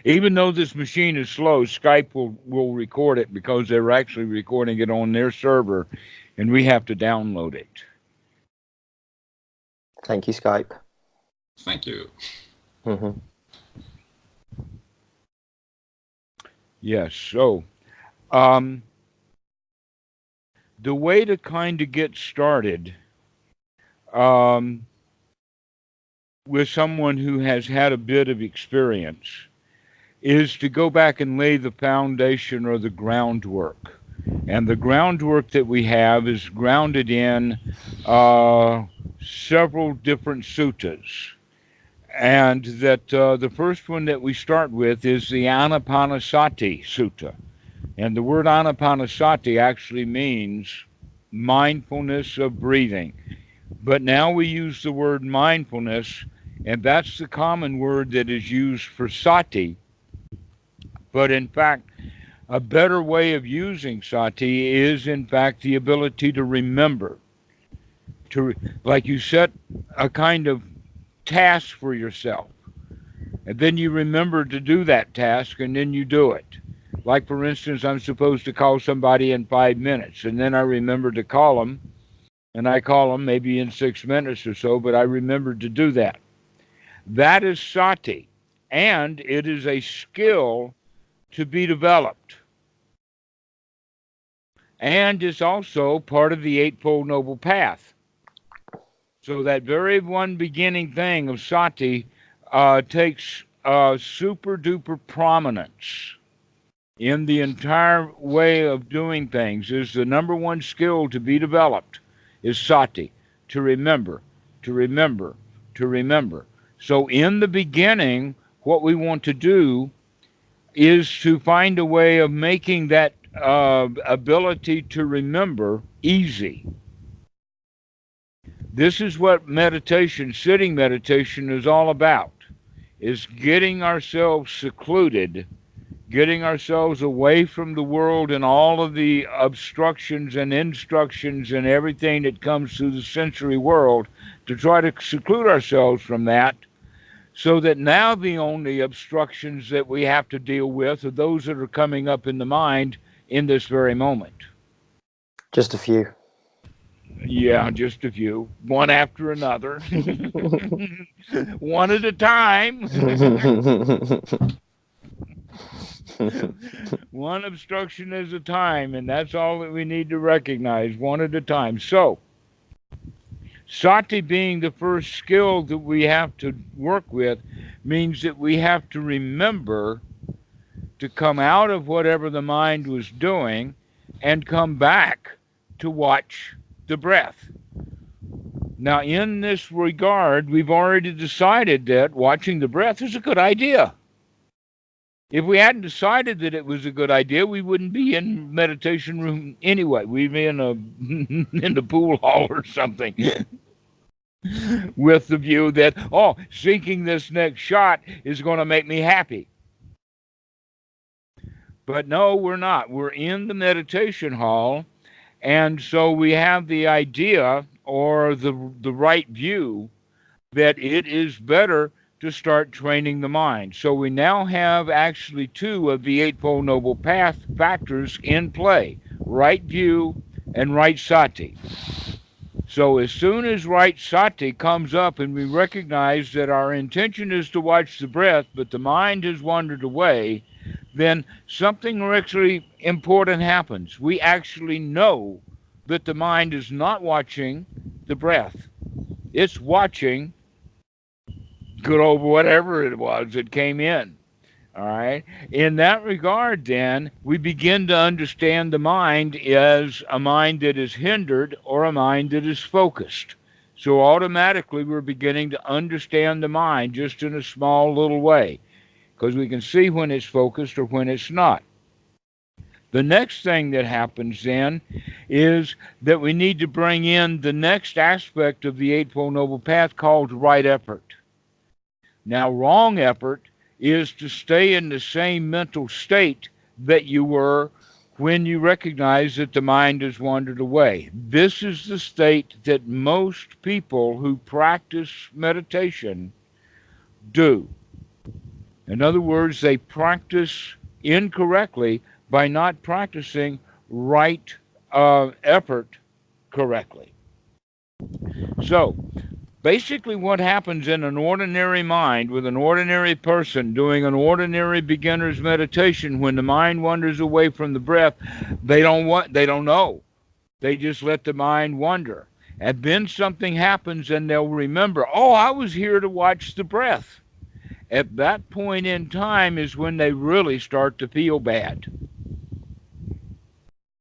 Even though this machine is slow, Skype will record it because they're actually recording it on their server, and we have to download it. Thank you, Skype. Thank you. Mm-hmm. Yes. So, um, the way to kind of get started um, with someone who has had a bit of experience is to go back and lay the foundation or the groundwork. And the groundwork that we have is grounded in uh, several different suttas. And that the first one that we start with is the Anapanasati Sutta. And the word Anapanasati actually means mindfulness of breathing. But now we use the word mindfulness, and that's the common word that is used for sati. But in fact, a better way of using sati is, in fact, the ability to remember. Like you set a kind of task for yourself, and then you remember to do that task, and then you do it. Like, for instance, I'm supposed to call somebody in 5 minutes, and then I remember to call them, and I call them maybe in 6 minutes or so, but I remembered to do that. That is sati, and it is a skill to be developed. And is also part of the Eightfold Noble Path. So that very one beginning thing of sati takes super duper prominence in the entire way of doing things. Is the number one skill to be developed is sati, to remember, to remember, to remember. So in the beginning, what we want to do is to find a way of making that ability to remember easy. This is what meditation, sitting meditation, is all about, is getting ourselves secluded, getting ourselves away from the world and all of the obstructions and instructions and everything that comes through the sensory world, to try to seclude ourselves from that, so that now the only obstructions that we have to deal with are those that are coming up in the mind in this very moment. Just a few. Yeah, just a few, one after another, one at a time, one obstruction at a time, and that's all that we need to recognize, one at a time. So, sati being the first skill that we have to work with means that we have to remember to come out of whatever the mind was doing and come back to watch the breath. Now, in this regard, we've already decided that watching the breath is a good idea. If we hadn't decided that it was a good idea, we wouldn't be in meditation room anyway. We'd be in a in the pool hall or something, with the view that, oh, sinking this next shot is going to make me happy. But no, we're not. We're in the meditation hall, and so we have the idea or the right view that it is better to start training the mind. So we now have actually two of the Eightfold Noble Path factors in play, right view and right sati. So as soon as right sati comes up and we recognize that our intention is to watch the breath, but the mind has wandered away, then something actually important happens. We actually know that the mind is not watching the breath. It's watching good old whatever it was that came in. All right. In that regard, then, we begin to understand the mind as a mind that is hindered or a mind that is focused. So automatically we're beginning to understand the mind just in a small little way, because we can see when it's focused or when it's not. The next thing that happens then is that we need to bring in the next aspect of the Eightfold Noble Path called right effort. Now, wrong effort is to stay in the same mental state that you were when you recognize that the mind has wandered away. This is the state that most people who practice meditation do. In other words, they practice incorrectly by not practicing right effort correctly. So, basically, what happens in an ordinary mind with an ordinary person doing an ordinary beginner's meditation when the mind wanders away from the breath, they don't know. They just let the mind wander. And then something happens and they'll remember, oh, I was here to watch the breath. At that point in time is when they really start to feel bad.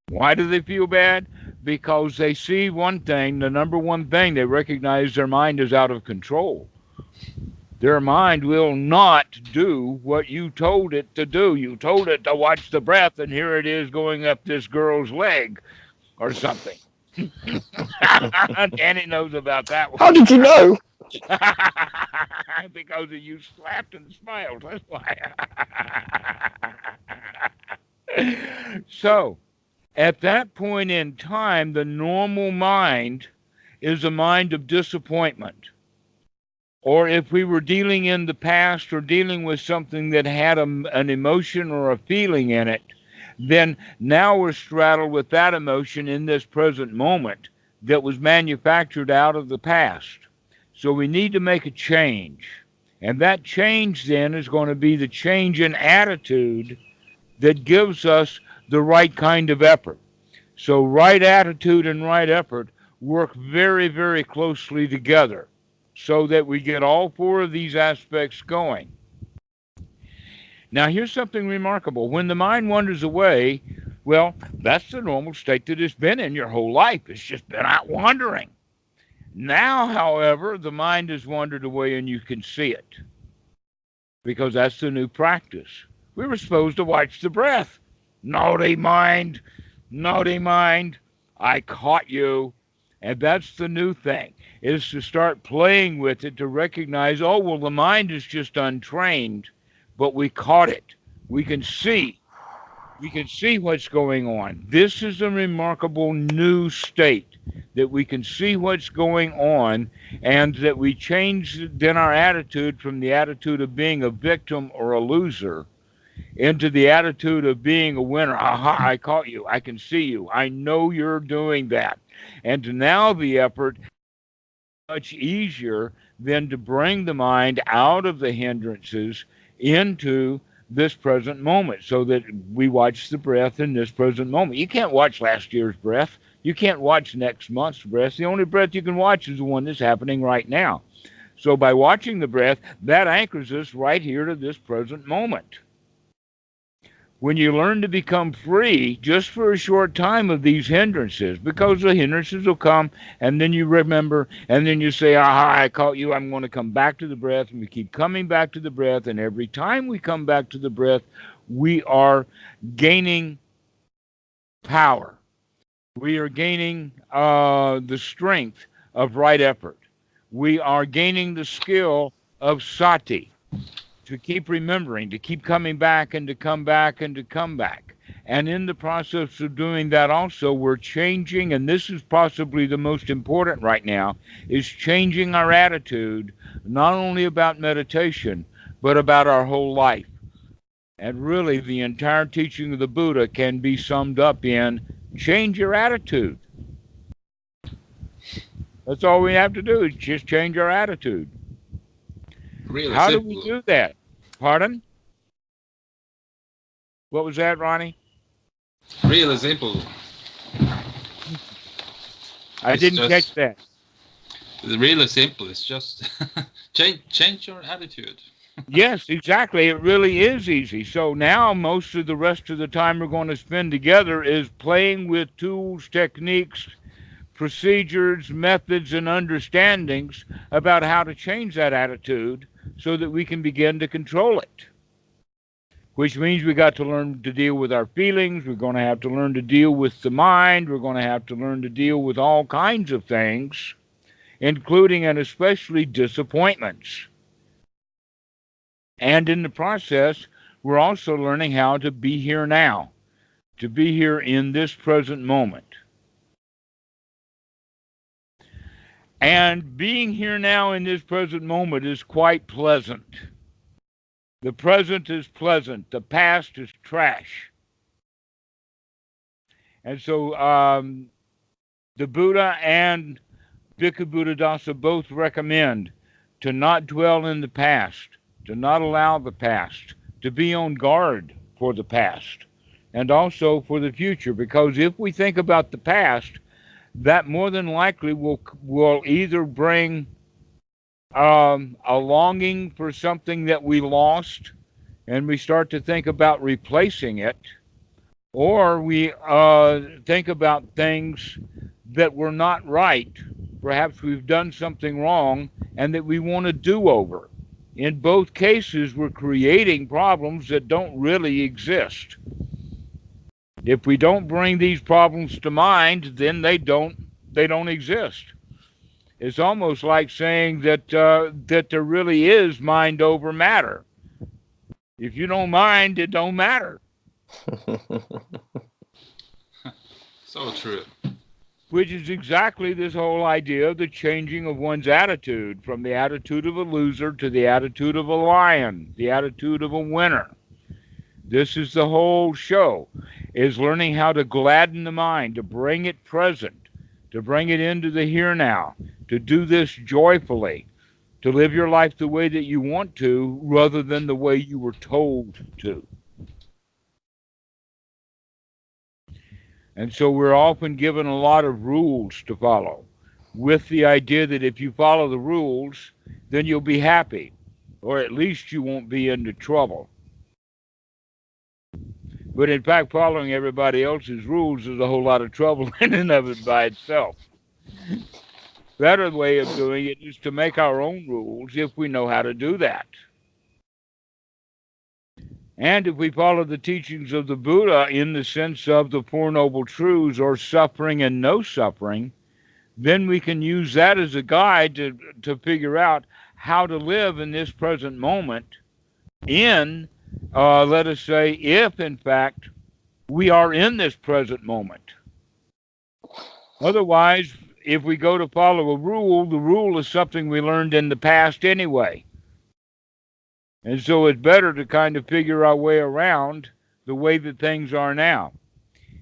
Why do they feel bad? Because they see one thing, the number one thing, they recognize their mind is out of control. Their mind will not do what you told it to do. You told it to watch the breath, and here it is going up this girl's leg or something. Danny knows about that one. How did you know? Because you slapped and smiled. That's why. So, at that point in time, the normal mind is a mind of disappointment. Or if we were dealing in the past or dealing with something that had an emotion or a feeling in it, then now we're straddled with that emotion in this present moment that was manufactured out of the past. So we need to make a change. And that change then is going to be the change in attitude that gives us the right kind of effort. So right attitude and right effort work very, very closely together so that we get all four of these aspects going. Now, here's something remarkable. When the mind wanders away, well, that's the normal state that it's been in your whole life. It's just been out wandering. Now, however, the mind has wandered away and you can see it because that's the new practice. We were supposed to watch the breath. Naughty mind, naughty mind, I caught you. And that's the new thing, is to start playing with it to recognize, oh, well, the mind is just untrained, but we caught it. We can see. We can see what's going on. This is a remarkable new state, that we can see what's going on and that we change then our attitude from the attitude of being a victim or a loser into the attitude of being a winner. Aha, I caught you. I can see you. I know you're doing that. And now the effort is much easier than to bring the mind out of the hindrances into this present moment so that we watch the breath in this present moment. You can't watch last year's breath. You can't watch next month's breath. The only breath you can watch is the one that's happening right now. So by watching the breath, that anchors us right here to this present moment. When you learn to become free just for a short time of these hindrances, because the hindrances will come and then you remember and then you say, aha, I caught you, I'm going to come back to the breath, and we keep coming back to the breath, and every time we come back to the breath, we are gaining power. We are gaining the strength of right effort. We are gaining the skill of sati, to keep remembering, to keep coming back and to come back and to come back. And in the process of doing that also, we're changing, and this is possibly the most important right now, is changing our attitude, not only about meditation, but about our whole life. And really, the entire teaching of the Buddha can be summed up in change your attitude. That's all we have to do is just change our attitude. Really How simple. do we do that? Pardon? What was that, Ronnie? Really simple. I It's didn't just- catch that. It's really simple. It's just change your attitude. Yes, exactly. It really is easy. So now most of the rest of the time we're going to spend together is playing with tools, techniques, procedures, methods, and understandings about how to change that attitude so that we can begin to control it. Which means we got to learn to deal with our feelings. We're going to have to learn to deal with the mind. We're going to have to learn to deal with all kinds of things, including and especially disappointments. And in the process, we're also learning how to be here now, to be here in this present moment. And being here now in this present moment is quite pleasant. The present is pleasant. The past is trash. And so the Buddha and Bhikkhu Buddhadasa both recommend to not dwell in the past, to not allow the past, to be on guard for the past, and also for the future. Because if we think about the past, that more than likely will either bring a longing for something that we lost, and we start to think about replacing it, or we think about things that were not right. Perhaps we've done something wrong and that we want to do over. In both cases, we're creating problems that don't really exist. If we don't bring these problems to mind, then they don't exist. It's almost like saying that that there really is mind over matter. If you don't mind, it don't matter. So true. Which is exactly this whole idea of the changing of one's attitude from the attitude of a loser to the attitude of a lion, the attitude of a winner. This is the whole show, is learning how to gladden the mind, to bring it present, to bring it into the here now, to do this joyfully, to live your life the way that you want to rather than the way you were told to. And so we're often given a lot of rules to follow, with the idea that if you follow the rules, then you'll be happy, or at least you won't be into trouble. But in fact, following everybody else's rules is a whole lot of trouble in and of it by itself. Better way of doing it is to make our own rules if we know how to do that. And if we follow the teachings of the Buddha in the sense of the Four Noble Truths, or suffering and no suffering, then we can use that as a guide to figure out how to live in this present moment in, let us say, if in fact we are in this present moment. Otherwise, if we go to follow a rule, the rule is something we learned in the past anyway. And so it's better to kind of figure our way around the way that things are now.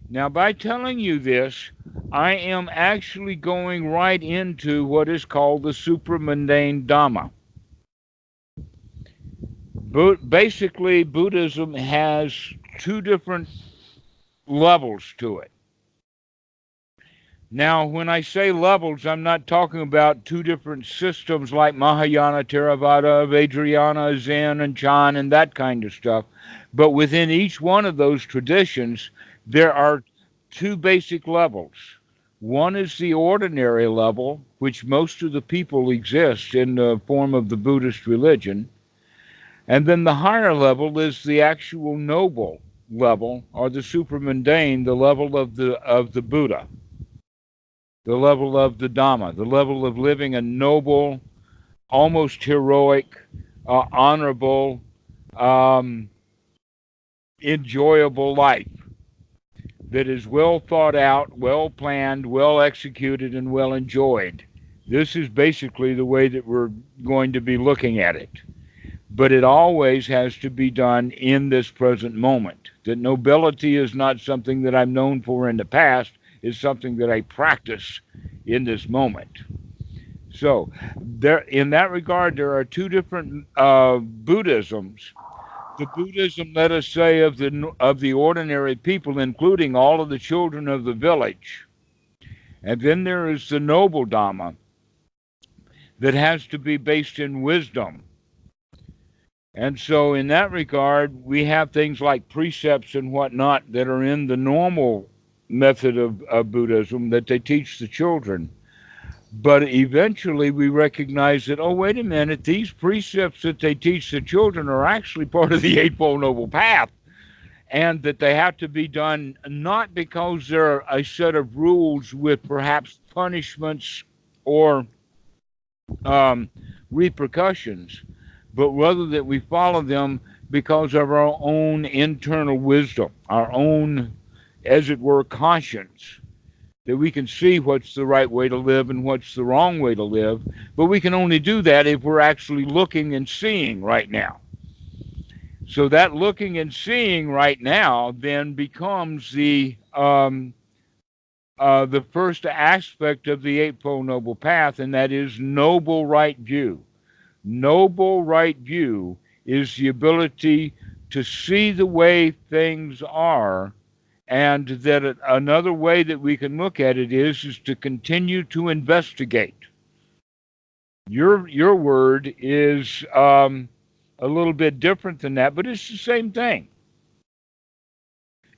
Now, by telling you this, I am actually going right into what is called the supramundane Dhamma. Basically, Buddhism has two different levels to it. Now, when I say levels, I'm not talking about two different systems like Mahayana, Theravada, Vajrayana, Zen, and Chan, and that kind of stuff. But within each one of those traditions, there are two basic levels. One is the ordinary level, which most of the people exist in the form of the Buddhist religion. And then the higher level is the actual noble level, or the supramundane, the level of the Buddha. The level of the Dhamma, the level of living a noble, almost heroic, honorable, enjoyable life that is well thought out, well planned, well executed, and well enjoyed. This is basically the way that we're going to be looking at it. But it always has to be done in this present moment. That nobility is not something that I'm known for in the past, is something that I practice in this moment. So, in that regard, there are two different Buddhisms. The Buddhism, let us say, of the ordinary people, including all of the children of the village. And then there is the noble Dhamma that has to be based in wisdom. And so in that regard, we have things like precepts and whatnot that are in the normal method of Buddhism that they teach the children. But eventually we recognize that, oh, wait a minute, these precepts that they teach the children are actually part of the Eightfold Noble Path, and that they have to be done not because they're a set of rules with perhaps punishments or repercussions, but rather that we follow them because of our own internal wisdom, our own, as it were, conscience, that we can see what's the right way to live and what's the wrong way to live. But we can only do that if we're actually looking and seeing right now. So that looking and seeing right now then becomes the first aspect of the Eightfold Noble Path, and that is noble right view. Noble right view is the ability to see the way things are, and that another way that we can look at it is to continue to investigate. Your word is a little bit different than that, but it's the same thing.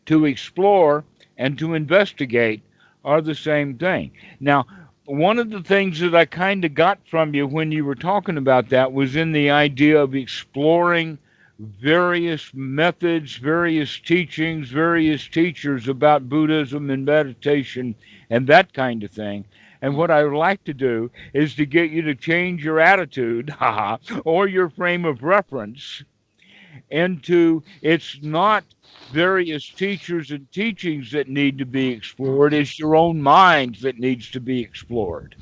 To explore and to investigate are the same thing. Now, one of the things that I kind of got from you when you were talking about that was in the idea of exploring various methods, various teachings, various teachers about Buddhism and meditation and that kind of thing. And what I would like to do is to get you to change your attitude, haha, or your frame of reference into it's not various teachers and teachings that need to be explored, it's your own mind that needs to be explored.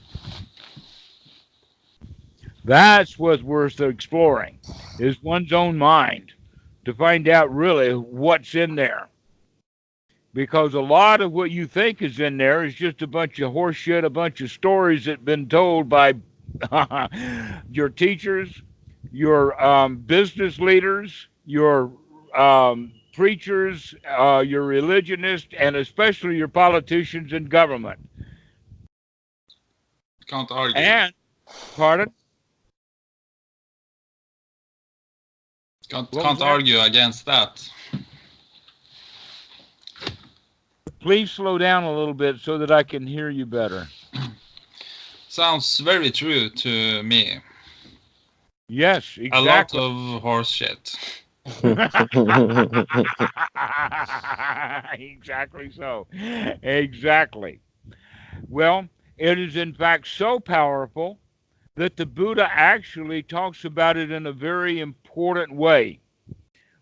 That's what's worth exploring, is one's own mind, to find out really what's in there. Because a lot of what you think is in there is just a bunch of horse shit, a bunch of stories that have been told by your teachers, your business leaders, your preachers, your religionists, and especially your politicians and government. Can't argue. And, pardon? Can't argue against that. Please slow down a little bit so that I can hear you better. Sounds very true to me. Yes, exactly. A lot of horse shit. Exactly so. Exactly. Well, it is in fact so powerful that the Buddha actually talks about it in a very important way.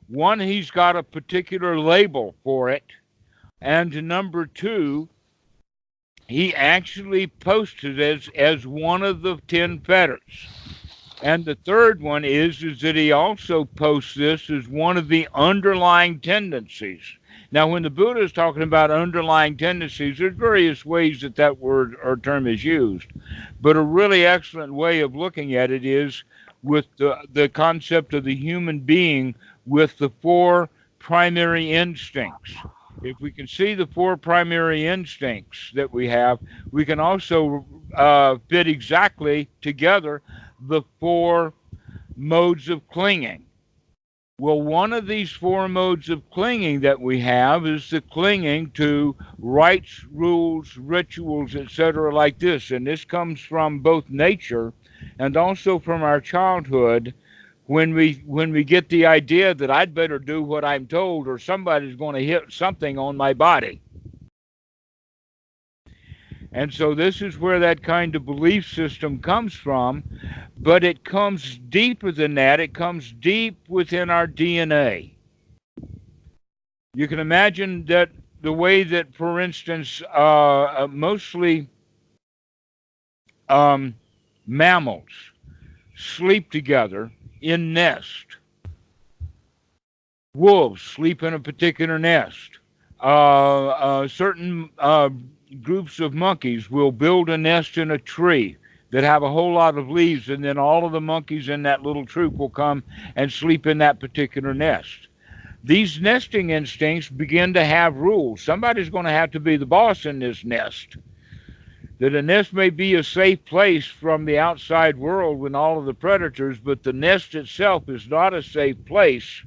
One, he's got a particular label for it. And number two, he actually posted it as one of the 10 fetters. And the third one is that he also posts this as one of the underlying tendencies. Now, when the Buddha is talking about underlying tendencies, there's various ways that word or term is used. But a really excellent way of looking at it is with the concept of the human being with the 4 primary instincts. If we can see the 4 primary instincts that we have, we can also fit exactly together the 4 modes of clinging. Well, one of these 4 modes of clinging that we have is the clinging to rites, rules, rituals, etc. like this. And this comes from both nature and also from our childhood, when we get the idea that I'd better do what I'm told or somebody's going to hit something on my body. And so this is where that kind of belief system comes from, but it comes deeper than that. It comes deep within our DNA. You can imagine that the way that, for instance, mostly mammals sleep together in nest. Wolves sleep in a particular nest. Certain groups of monkeys will build a nest in a tree that have a whole lot of leaves, and then all of the monkeys in that little troop will come and sleep in that particular nest. These nesting instincts begin to have rules. Somebody's going to have to be the boss in this nest. That a nest may be a safe place from the outside world when all of the predators, but the nest itself is not a safe place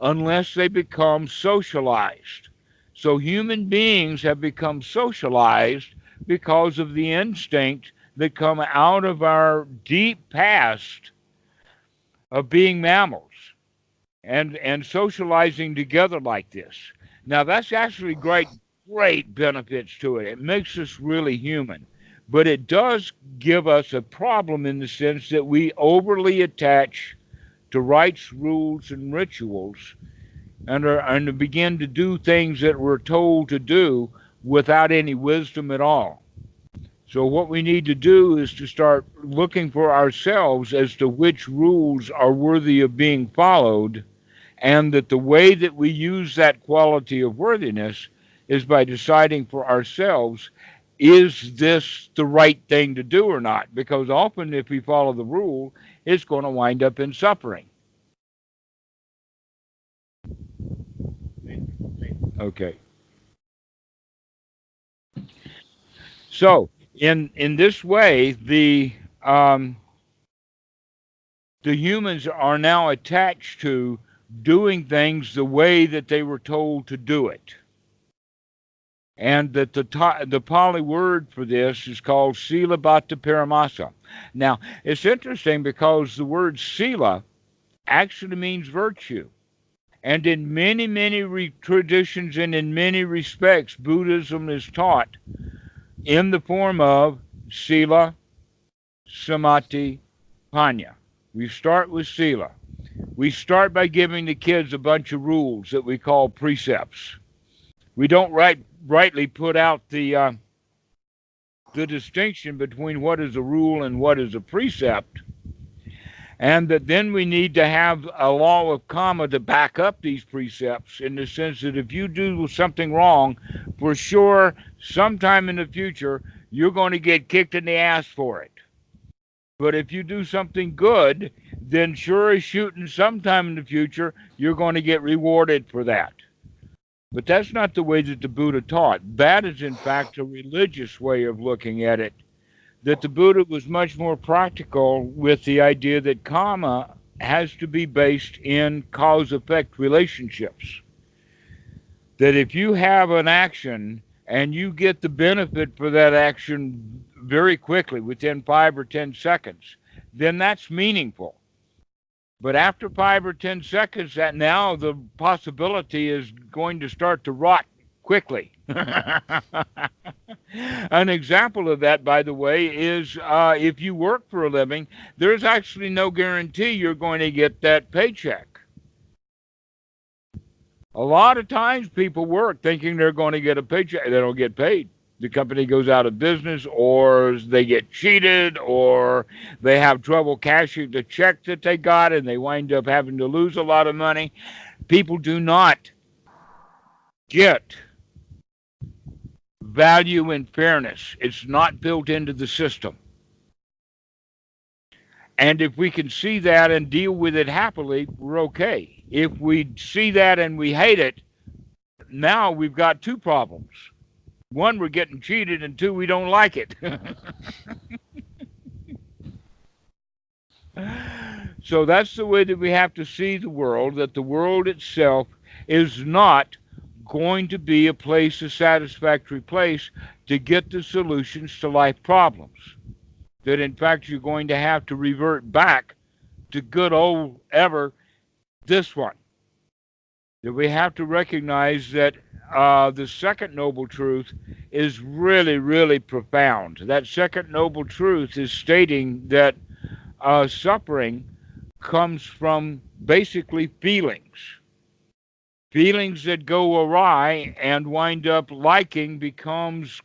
unless they become socialized. So human beings have become socialized because of the instinct that come out of our deep past of being mammals and socializing together like this. Now that's actually great benefits to it. It makes us really human. But it does give us a problem in the sense that we overly attach to rites, rules, and rituals and begin to do things that we're told to do without any wisdom at all. So what we need to do is to start looking for ourselves as to which rules are worthy of being followed and that the way that we use that quality of worthiness is by deciding for ourselves, is this the right thing to do or not? Because often if we follow the rule, it's going to wind up in suffering. Okay. So in this way, the humans are now attached to doing things the way that they were told to do it. And that the Pali word for this is called Sila Bhatta Paramasa. Now, it's interesting because the word Sila actually means virtue. And in many, many traditions and in many respects, Buddhism is taught in the form of Sila, Samadhi, Panya. We start with Sila. We start by giving the kids a bunch of rules that we call precepts. We don't rightly put out the distinction between what is a rule and what is a precept, and that then we need to have a law of karma to back up these precepts, in the sense that if you do something wrong, for sure, sometime in the future, you're going to get kicked in the ass for it. But if you do something good, then sure as shooting, sometime in the future, you're going to get rewarded for that. But that's not the way that the Buddha taught. That is, in fact, a religious way of looking at it. That the Buddha was much more practical with the idea that karma has to be based in cause-effect relationships. That if you have an action and you get the benefit for that action very quickly, within 5 or 10 seconds, then that's meaningful. But after 5 or 10 seconds, that now the possibility is going to start to rot quickly. An example of that, by the way, is if you work for a living, there's actually no guarantee you're going to get that paycheck. A lot of times people work thinking they're going to get a paycheck. They don't get paid. The company goes out of business, or they get cheated, or they have trouble cashing the check that they got, and they wind up having to lose a lot of money. People do not get value and fairness. It's not built into the system. And if we can see that and deal with it happily, we're okay. If we see that and we hate it, now we've got two problems. One, we're getting cheated, and two, we don't like it. So that's the way that we have to see the world, that the world itself is not going to be a place, a satisfactory place to get the solutions to life problems. That in fact you're going to have to revert back to good old ever this one. That we have to recognize that the second noble truth is really, really profound. That second noble truth is stating that suffering comes from basically feelings. Feelings that go awry and wind up liking becomes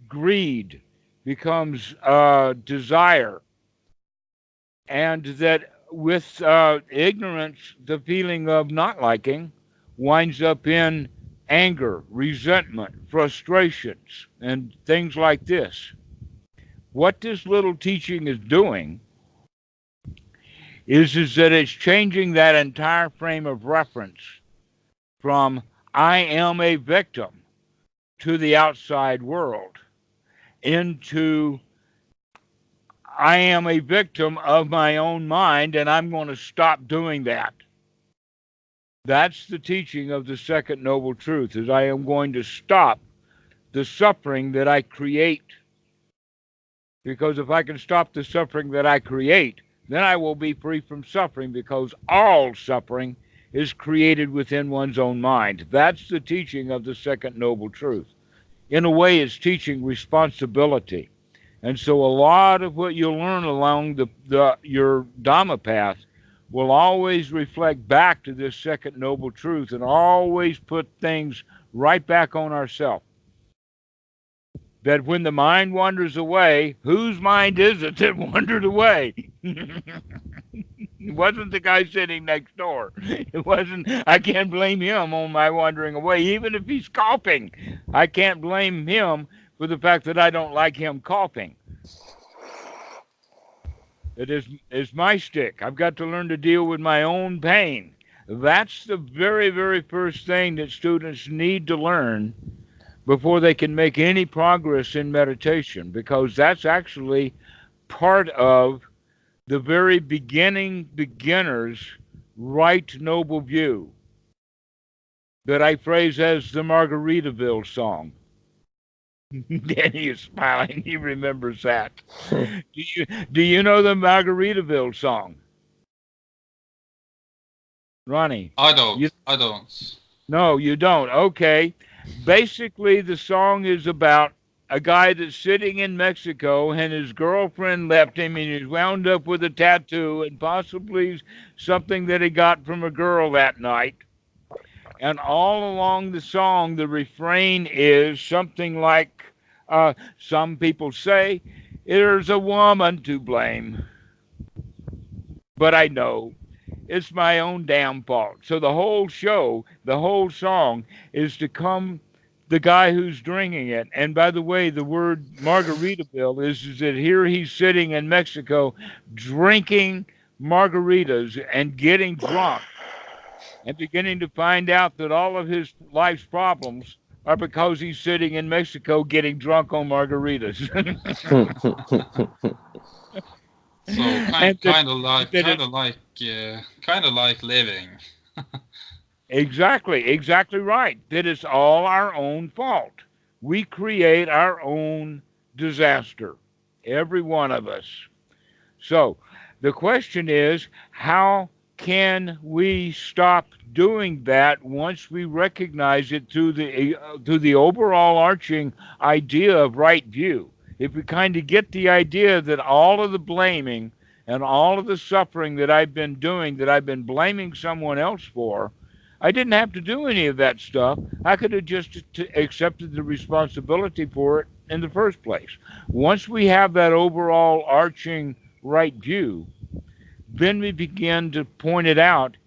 greed, becomes desire. And that with ignorance, the feeling of not liking winds up in anger, resentment, frustrations, and things like this. What this little teaching is doing is that it's changing that entire frame of reference from I am a victim to the outside world into I am a victim of my own mind, and I'm going to stop doing that. That's the teaching of the second noble truth, is I am going to stop the suffering that I create. Because if I can stop the suffering that I create, then I will be free from suffering, because all suffering is created within one's own mind. That's the teaching of the second noble truth. In a way, it's teaching responsibility. And so a lot of what you'll learn along your Dhamma path will always reflect back to this second noble truth, and always put things right back on ourselves. That when the mind wanders away, whose mind is it that wandered away? It wasn't the guy sitting next door. It wasn't. I can't blame him on my wandering away, even if he's coughing. I can't blame him for the fact that I don't like him coughing. It is my stick. I've got to learn to deal with my own pain. That's the very, very first thing that students need to learn before they can make any progress in meditation, because that's actually part of the very beginner's right noble view that I phrase as the Margaritaville song. Danny is smiling. He remembers that. Do you know the Margaritaville song, Ronnie? I don't. You, I don't. no, you don't. Okay. Basically, the song is about a guy that's sitting in Mexico and his girlfriend left him and he's wound up with a tattoo and possibly something that he got from a girl that night. And all along the song, the refrain is something like, some people say, there's a woman to blame, but I know it's my own damn fault. So the whole show, the whole song is to come the guy who's drinking it. And by the way, the word Margaritaville is that here he's sitting in Mexico drinking margaritas and getting drunk and beginning to find out that all of his life's problems are because he's sitting in Mexico getting drunk on margaritas. So And kind of like living. exactly right. That it's all our own fault. We create our own disaster, every one of us. So the question is, how can we stop doing that once we recognize it through the overall arching idea of right view? If we kind of get the idea that all of the blaming and all of the suffering that I've been doing, that I've been blaming someone else for, I didn't have to do any of that stuff. I could have just accepted the responsibility for it in the first place. Once we have that overall arching right view, then we begin to point it out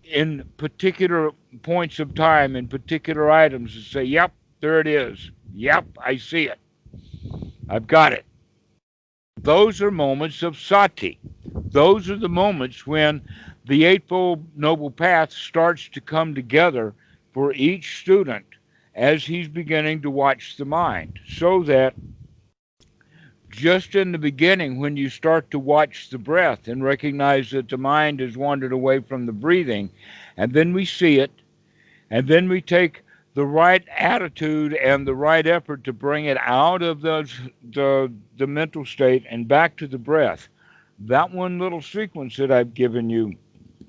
in particular points of time, in particular items, and say, yep, there it is. Yep, I see it. I've got it. Those are moments of sati. Those are the moments when the Eightfold Noble Path starts to come together for each student as he's beginning to watch the mind. So that just in the beginning, when you start to watch the breath and recognize that the mind has wandered away from the breathing, and then we see it, and then we take the right attitude and the right effort to bring it out of the mental state and back to the breath. That one little sequence that I've given you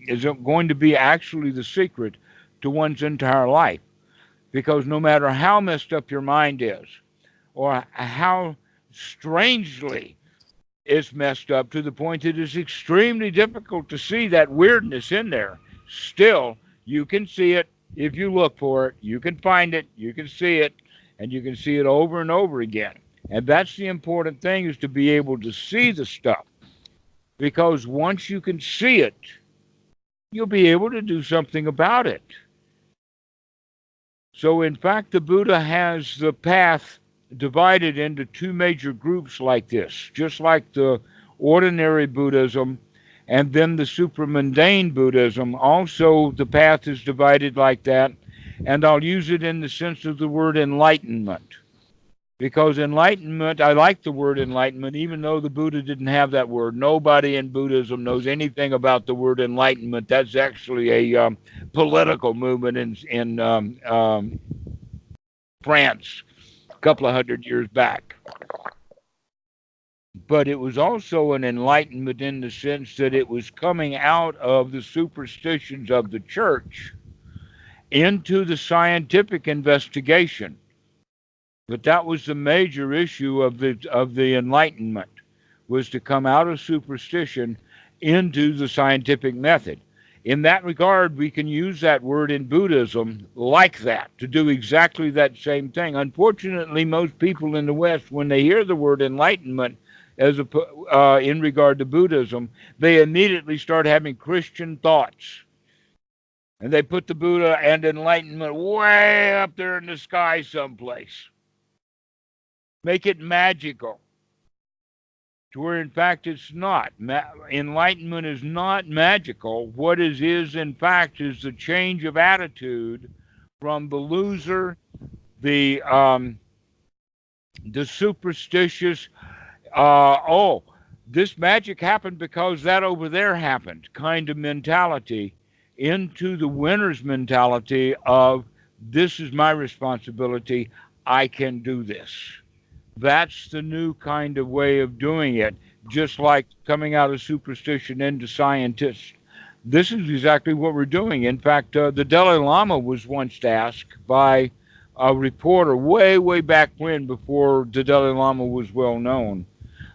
is going to be actually the secret to one's entire life. Because no matter how messed up your mind is, or how strangely it's messed up to the point that it's extremely difficult to see that weirdness in there, still, you can see it. If you look for it, you can find it, you can see it, and you can see it over and over again. And that's the important thing, is to be able to see the stuff. Because once you can see it, you'll be able to do something about it. So in fact, the Buddha has the path divided into two major groups like this, just like the ordinary Buddhism and then the supramundane Buddhism. Also, the path is divided like that, and I'll use it in the sense of the word enlightenment. Because enlightenment, I like the word enlightenment, even though the Buddha didn't have that word. Nobody in Buddhism knows anything about the word enlightenment. That's actually a political movement in France a couple of hundred years back. But it was also an enlightenment in the sense that it was coming out of the superstitions of the church into the scientific investigation. But that was the major issue of the Enlightenment, was to come out of superstition into the scientific method. In that regard, we can use that word in Buddhism like that, to do exactly that same thing. Unfortunately, most people in the West, when they hear the word enlightenment, in regard to Buddhism, they immediately start having Christian thoughts. And they put the Buddha and enlightenment way up there in the sky someplace. Make it magical. To where, in fact, it's not. Enlightenment is not magical. What it is, in fact, is the change of attitude from the loser, the superstitious, this magic happened because that over there happened kind of mentality, into the winner's mentality of, this is my responsibility, I can do this. That's the new kind of way of doing it, just like coming out of superstition into scientists. This is exactly what we're doing. In fact, the Dalai Lama was once asked by a reporter way, way back when, before the Dalai Lama was well known,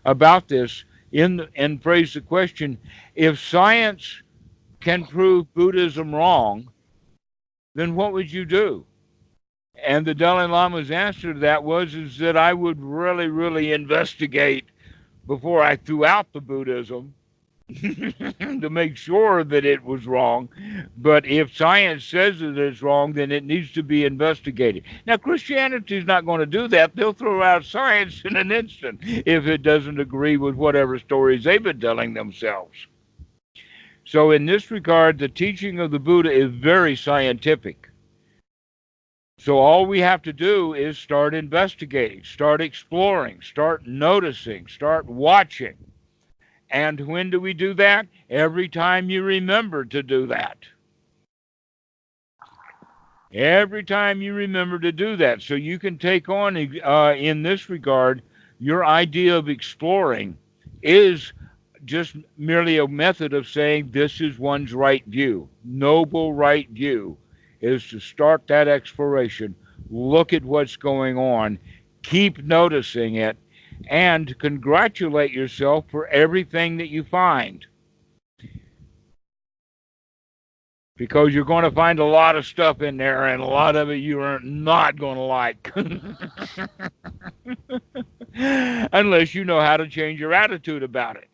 about this, and phrased the question, if science can prove Buddhism wrong, then what would you do? And the Dalai Lama's answer to that is that I would really, really investigate before I threw out the Buddhism to make sure that it was wrong. But if science says that it's wrong, then it needs to be investigated. Now, Christianity is not going to do that. They'll throw out science in an instant if it doesn't agree with whatever stories they've been telling themselves. So in this regard, the teaching of the Buddha is very scientific. So all we have to do is start investigating, start exploring, start noticing, start watching. And when do we do that? Every time you remember to do that. Every time you remember to do that. So you can take on, in this regard, your idea of exploring is just merely a method of saying this is one's right view. Noble right view is to start that exploration, look at what's going on, keep noticing it, and congratulate yourself for everything that you find. Because you're going to find a lot of stuff in there, and a lot of it you are not going to like. Unless you know how to change your attitude about it.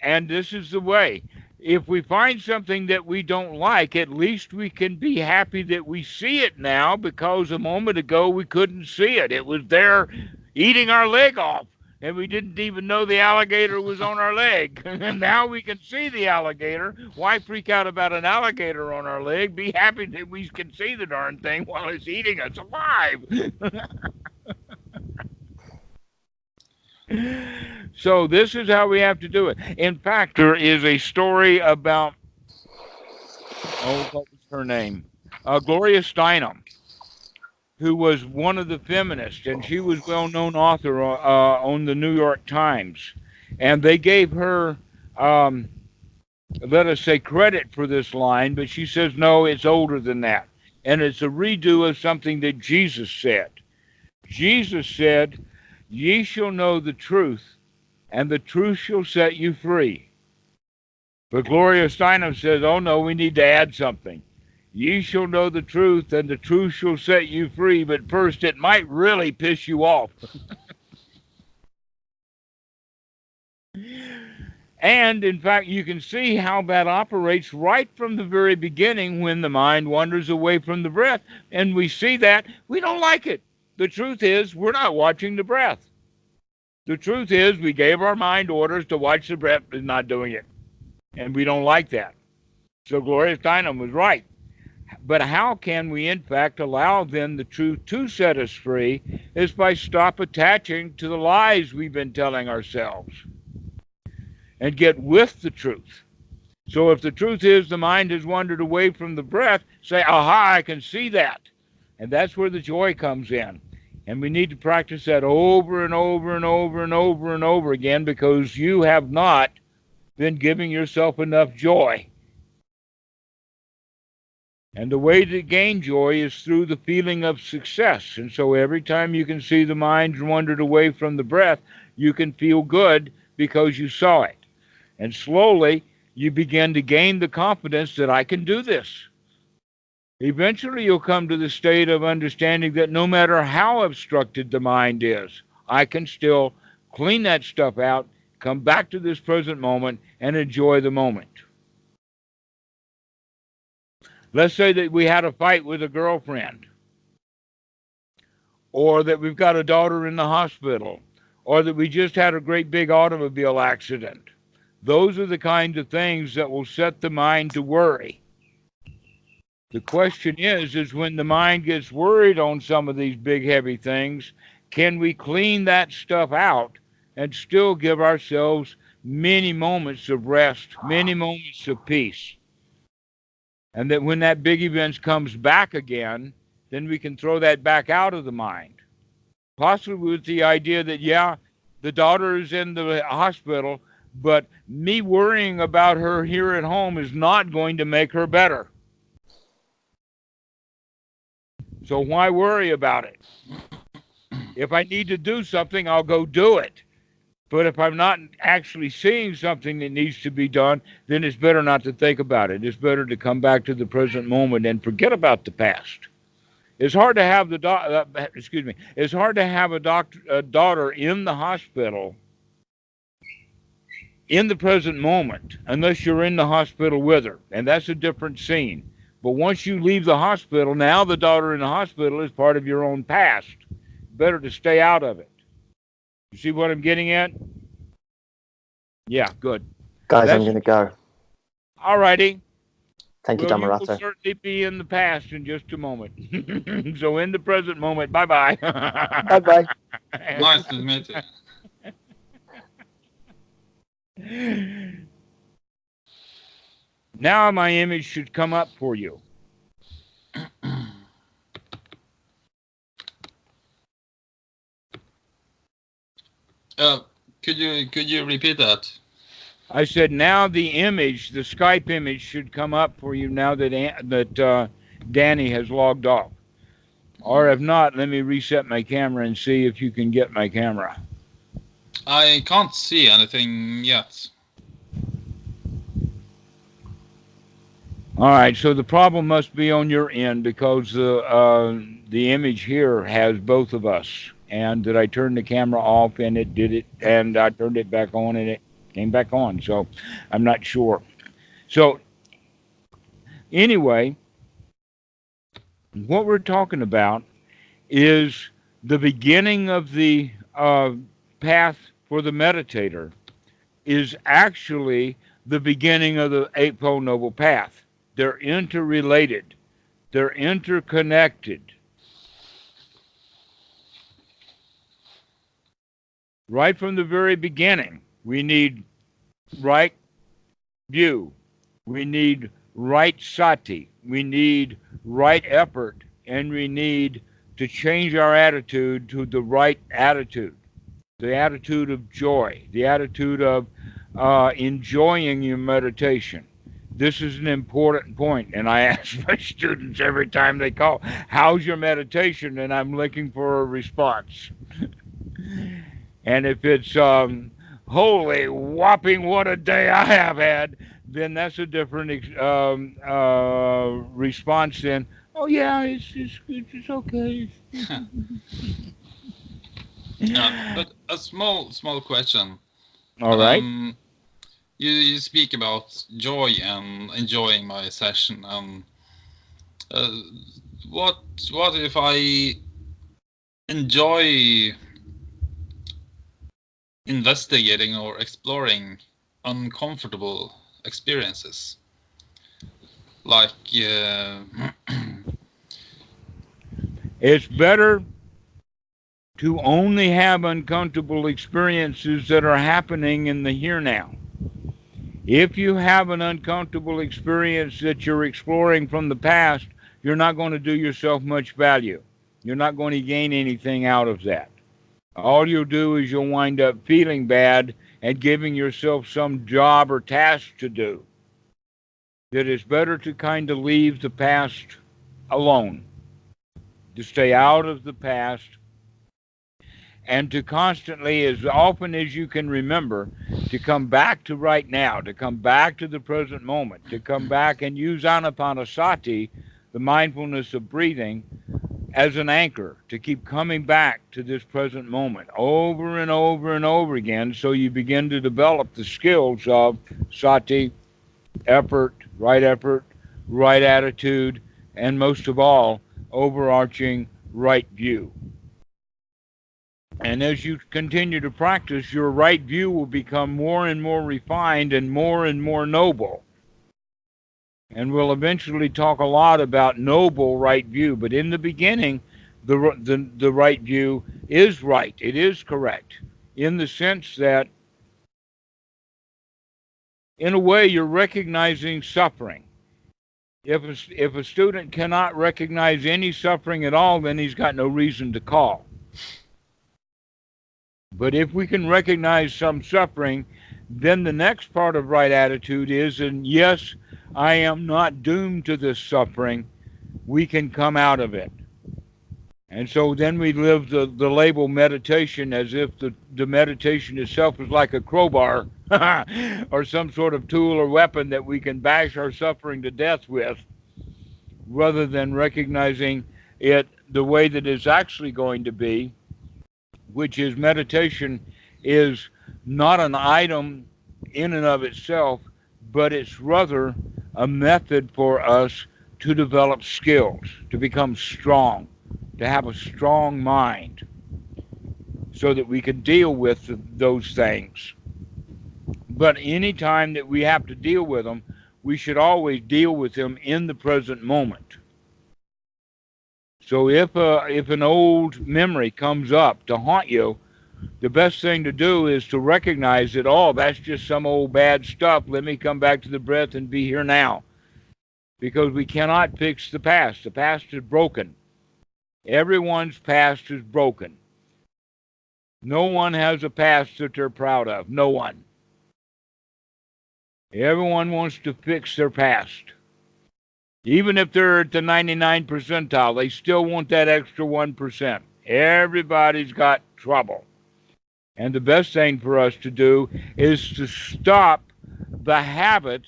And this is the way. If we find something that we don't like, at least we can be happy that we see it now, because a moment ago we couldn't see it. It was there eating our leg off, and we didn't even know the alligator was on our leg. And now we can see the alligator. Why freak out about an alligator on our leg? Be happy that we can see the darn thing while it's eating us alive. So this is how we have to do it. In fact, there is a story about, what was her name? Gloria Steinem, who was one of the feminists, and she was a well-known author on the New York Times. And they gave her, let us say, credit for this line, but she says, no, it's older than that. And it's a redo of something that Jesus said. Jesus said, ye shall know the truth, and the truth shall set you free. But Gloria Steinem says, oh no, we need to add something. Ye shall know the truth, and the truth shall set you free, but first it might really piss you off. And in fact, you can see how that operates right from the very beginning when the mind wanders away from the breath. And we see that we don't like it. The truth is, we're not watching the breath. The truth is, we gave our mind orders to watch the breath and not doing it. And we don't like that. So Gloria Steinem was right. But how can we, in fact, allow then the truth to set us free is by stop attaching to the lies we've been telling ourselves and get with the truth. So if the truth is the mind has wandered away from the breath, say, aha, I can see that. And that's where the joy comes in. And we need to practice that over and over and over and over and over again, because you have not been giving yourself enough joy. And the way to gain joy is through the feeling of success. And so every time you can see the mind wandered away from the breath, you can feel good because you saw it. And slowly you begin to gain the confidence that I can do this. Eventually you'll come to the state of understanding that no matter how obstructed the mind is, I can still clean that stuff out, come back to this present moment, and enjoy the moment. Let's say that we had a fight with a girlfriend, or that we've got a daughter in the hospital, or that we just had a great big automobile accident. Those are the kinds of things that will set the mind to worry. The question is when the mind gets worried on some of these big, heavy things, can we clean that stuff out and still give ourselves many moments of rest, many moments of peace? And that when that big event comes back again, then we can throw that back out of the mind. Possibly with the idea that, yeah, the daughter is in the hospital, but me worrying about her here at home is not going to make her better. So why worry about it? If I need to do something, I'll go do it. But if I'm not actually seeing something that needs to be done, then it's better not to think about it. It's better to come back to the present moment and forget about the past. It's hard to have It's hard to have a daughter in the hospital in the present moment unless you're in the hospital with her, and that's a different scene. But once you leave the hospital, now the daughter in the hospital is part of your own past. Better to stay out of it. You see what I'm getting at? Yeah, good. Guys, I'm going to go. All righty. Thank you, You Dhammarato. will certainly be in the past in just a moment. So in the present moment, bye-bye. Bye-bye. Nice to meet you. Now my image should come up for you. Could you repeat that? I said now the image, the Skype image, should come up for you now that Danny has logged off. Or if not, let me reset my camera and see if you can get my camera. I can't see anything yet. All right, so the problem must be on your end because the image here has both of us, and that I turned the camera off and it did it, and I turned it back on and it came back on. So I'm not sure. So anyway, what we're talking about is the beginning of the path for the meditator is actually the beginning of the Eightfold Noble Path. They're interrelated. They're interconnected. Right from the very beginning, we need right view. We need right sati. We need right effort. And we need to change our attitude to the right attitude. The attitude of joy. The attitude of enjoying your meditation. This is an important point, and I ask my students every time they call, how's your meditation? And I'm looking for a response. And if it's holy whopping, what a day I have had, then that's a different response than, oh yeah, it's okay. But a small question. All right. You speak about joy and enjoying my session, and what if I enjoy investigating or exploring uncomfortable experiences, like it's better to only have uncomfortable experiences that are happening in the here now. If you have an uncomfortable experience that you're exploring from the past, you're not going to do yourself much value. You're not going to gain anything out of that. All you'll do is you'll wind up feeling bad and giving yourself some job or task to do. That it's better to kind of leave the past alone, to stay out of the past, and to constantly, as often as you can remember, to come back to right now, to come back to the present moment, to come back and use Anapanasati, the mindfulness of breathing, as an anchor to keep coming back to this present moment over and over and over again, so you begin to develop the skills of sati, effort, right attitude, and most of all, overarching right view. And as you continue to practice, your right view will become more and more refined and more noble. And we'll eventually talk a lot about noble right view. But in the beginning, the right view is right. It is correct in the sense that, in a way, you're recognizing suffering. If a student cannot recognize any suffering at all, then he's got no reason to call. But if we can recognize some suffering, then the next part of right attitude is, and yes, I am not doomed to this suffering, we can come out of it. And so then we live the label meditation as if the meditation itself is like a crowbar or some sort of tool or weapon that we can bash our suffering to death with, rather than recognizing it the way that it's actually going to be, which is meditation is not an item in and of itself, but it's rather a method for us to develop skills, to become strong, to have a strong mind, so that we can deal with those things. But any time that we have to deal with them, we should always deal with them in the present moment. So if an old memory comes up to haunt you, the best thing to do is to recognize that, oh, that's just some old bad stuff. Let me come back to the breath and be here now. Because we cannot fix the past. The past is broken. Everyone's past is broken. No one has a past that they're proud of. No one. Everyone wants to fix their past. Even if they're at the 99 percentile, they still want that extra 1%. Everybody's got trouble. And the best thing for us to do is to stop the habit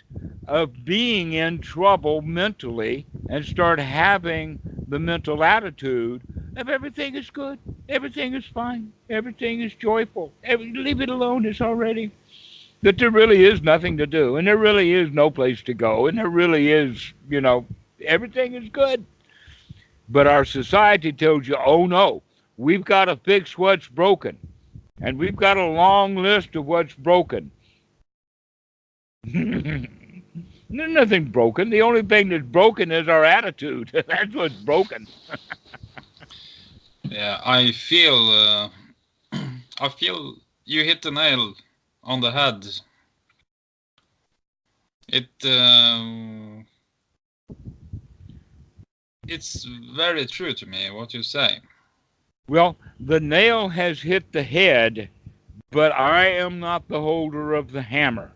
of being in trouble mentally and start having the mental attitude of everything is good, everything is fine, everything is joyful, leave it alone, it's already. That there really is nothing to do, and there really is no place to go, and there really is, everything is good. But our society tells you, oh no, we've got to fix what's broken. And we've got a long list of what's broken. There's nothing broken. The only thing that's broken is our attitude. That's what's broken. Yeah, I feel you hit the nail on the head. It's very true to me what you say. Well, the nail has hit the head, but I am not the holder of the hammer.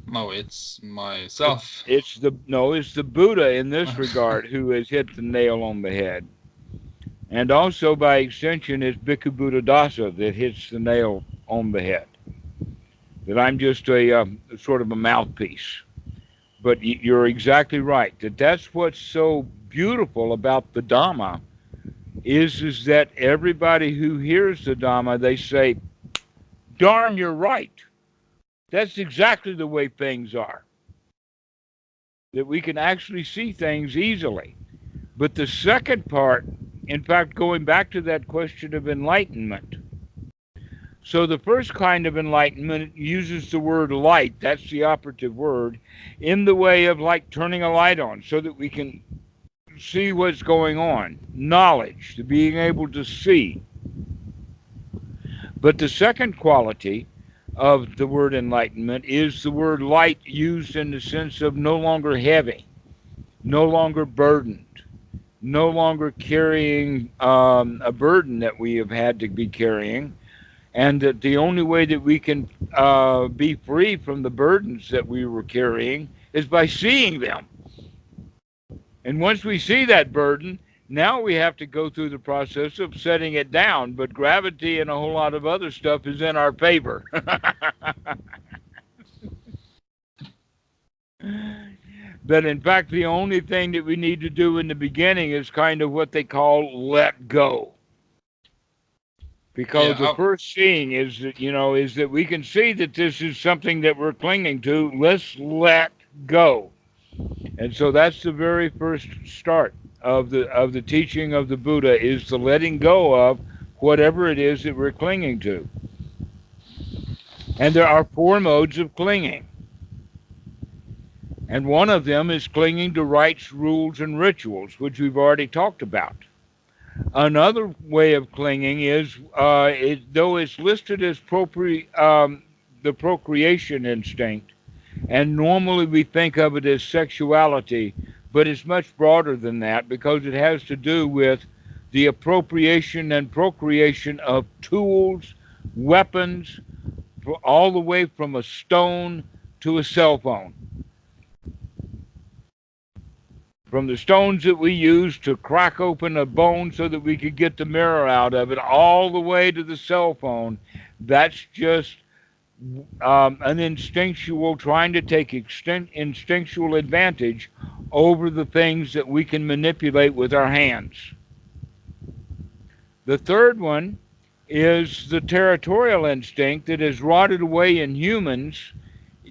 No, it's myself. It's the Buddha in this regard who has hit the nail on the head. And also, by extension, it's Bhikkhu Buddhadasa that hits the nail on the head. That I'm just a sort of a mouthpiece. But you're exactly right. That's what's so beautiful about the Dhamma is that everybody who hears the Dhamma, they say, darn, you're right. That's exactly the way things are. That we can actually see things easily. But the second part, in fact, going back to that question of enlightenment. So the first kind of enlightenment uses the word light, that's the operative word, in the way of like turning a light on so that we can see what's going on. Knowledge, to being able to see. But the second quality of the word enlightenment is the word light used in the sense of no longer heavy, no longer burdened, no longer carrying a burden that we have had to be carrying, and that the only way that we can be free from the burdens that we were carrying is by seeing them. And once we see that burden, now we have to go through the process of setting it down, but gravity and a whole lot of other stuff is in our favor. that in fact the only thing that we need to do in the beginning is kind of what they call let go. Because the Yeah. first seeing is that, is that we can see that this is something that we're clinging to. Let's let go. And so that's the very first start of the teaching of the Buddha, is the letting go of whatever it is that we're clinging to. And there are four modes of clinging. And one of them is clinging to rites, rules, and rituals, which we've already talked about. Another way of clinging is, though it's listed as the procreation instinct, and normally we think of it as sexuality, but it's much broader than that, because it has to do with the appropriation and procreation of tools, weapons, all the way from a stone to a cell phone. From the stones that we used to crack open a bone so that we could get the mirror out of it, all the way to the cell phone. That's just an instinctual, trying to take instinctual advantage over the things that we can manipulate with our hands. The third one is the territorial instinct that has rotted away in humans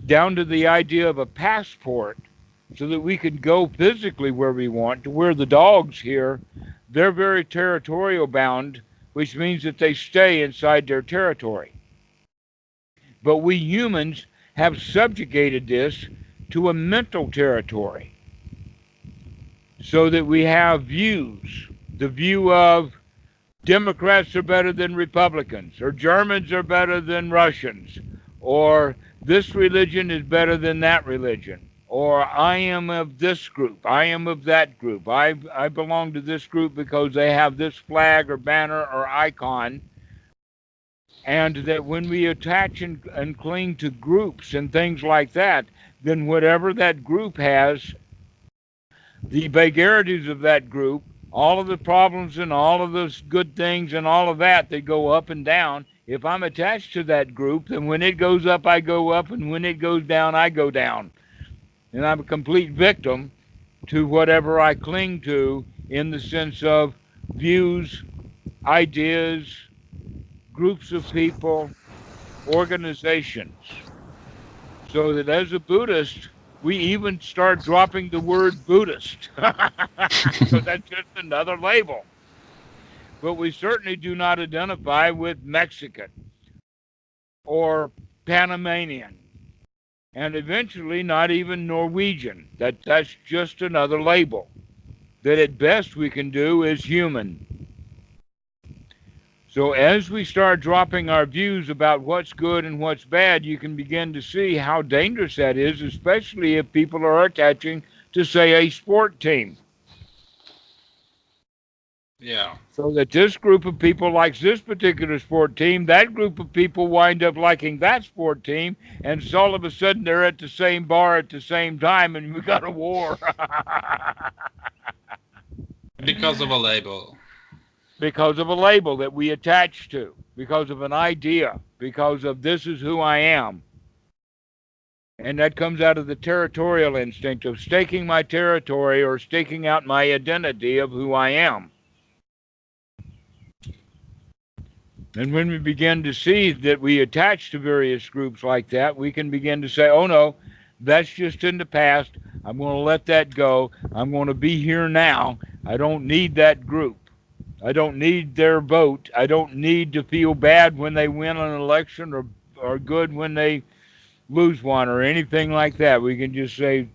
down to the idea of a passport, so that we can go physically where we want. To where the dogs here, they're very territorial bound, which means that they stay inside their territory. But we humans have subjugated this to a mental territory, so that we have views. The view of Democrats are better than Republicans, or Germans are better than Russians, or this religion is better than that religion, or I am of this group, I am of that group, I belong to this group because they have this flag or banner or icon. And that when we attach and cling to groups and things like that, then whatever that group has, the vagaries of that group, all of the problems and all of those good things and all of that, they go up and down. If I'm attached to that group, then when it goes up, I go up, and when it goes down, I go down. And I'm a complete victim to whatever I cling to, in the sense of views, ideas, groups of people, organizations. So that as a Buddhist, we even start dropping the word Buddhist. So that's just another label. But we certainly do not identify with Mexican or Panamanian, and eventually not even Norwegian. That's just another label. That at best we can do is human. So as we start dropping our views about what's good and what's bad, you can begin to see how dangerous that is, especially if people are attaching to, say, a sport team. Yeah. So that this group of people likes this particular sport team, that group of people wind up liking that sport team, and so all of a sudden they're at the same bar at the same time, and we got a war. Because of a label. Because of a label that we attach to, because of an idea, because of this is who I am. And that comes out of the territorial instinct of staking my territory or staking out my identity of who I am. And when we begin to see that we attach to various groups like that, we can begin to say, oh no, that's just in the past. I'm going to let that go. I'm going to be here now. I don't need that group. I don't need their vote. I don't need to feel bad when they win an election, or good when they lose one, or anything like that. We can just say,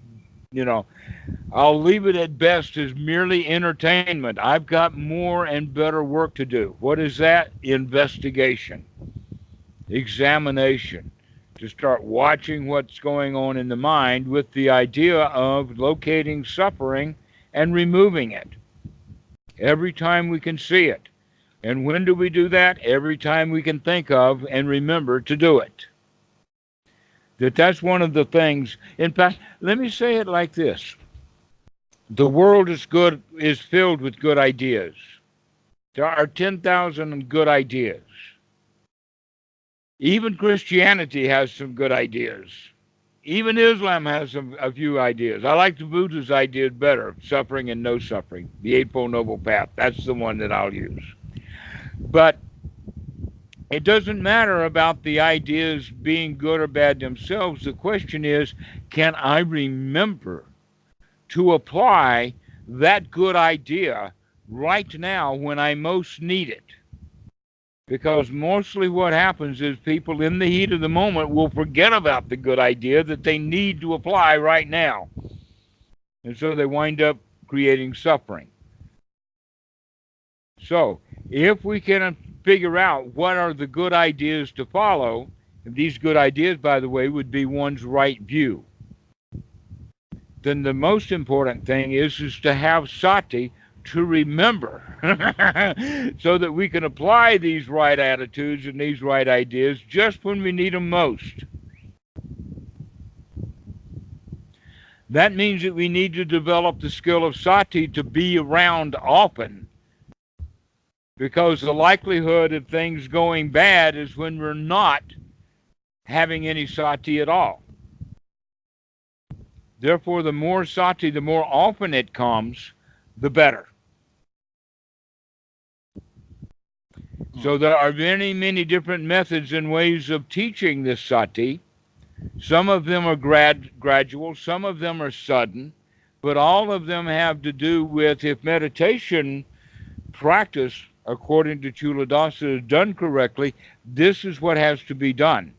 I'll leave it at best as merely entertainment. I've got more and better work to do. What is that? Investigation, examination, to start watching what's going on in the mind with the idea of locating suffering and removing it every time we can see it. And when do we do that? Every time we can think of and remember to do it. That's one of the things. In fact, let me say it like this. The world is filled with good ideas. There are 10,000 good ideas. Even Christianity has some good ideas. Even Islam has a few ideas. I like the Buddha's ideas better, suffering and no suffering, the Eightfold Noble Path. That's the one that I'll use. But it doesn't matter about the ideas being good or bad themselves. The question is, can I remember to apply that good idea right now when I most need it? Because mostly what happens is people in the heat of the moment will forget about the good idea that they need to apply right now. And so they wind up creating suffering. So if we can figure out what are the good ideas to follow, and these good ideas, by the way, would be one's right view, then the most important thing is to have sati to remember so that we can apply these right attitudes and these right ideas just when we need them most. That means that we need to develop the skill of sati to be around often, because the likelihood of things going bad is when we're not having any sati at all. Therefore, the more sati, the more often it comes, the better. So there are many, many different methods and ways of teaching this sati. Some of them are gradual, some of them are sudden, but all of them have to do with, if meditation practice, according to Chuladasa, is done correctly, this is what has to be done.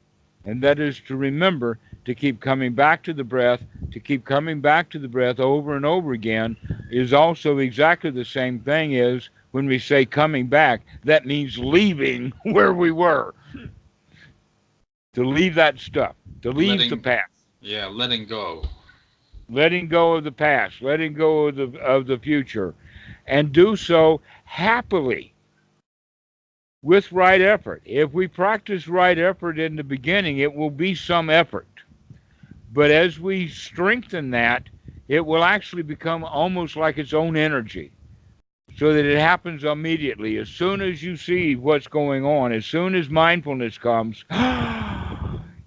And that is to remember to keep coming back to the breath, to keep coming back to the breath over and over again, is also exactly the same thing as when we say coming back. That means leaving where we were. To leave that stuff, to leave the past. Yeah, letting go. Letting go of the past, letting go of the future, and do so happily with right effort. If we practice right effort in the beginning, it will be some effort. But as we strengthen that, it will actually become almost like its own energy, so that it happens immediately. As soon as you see what's going on, as soon as mindfulness comes,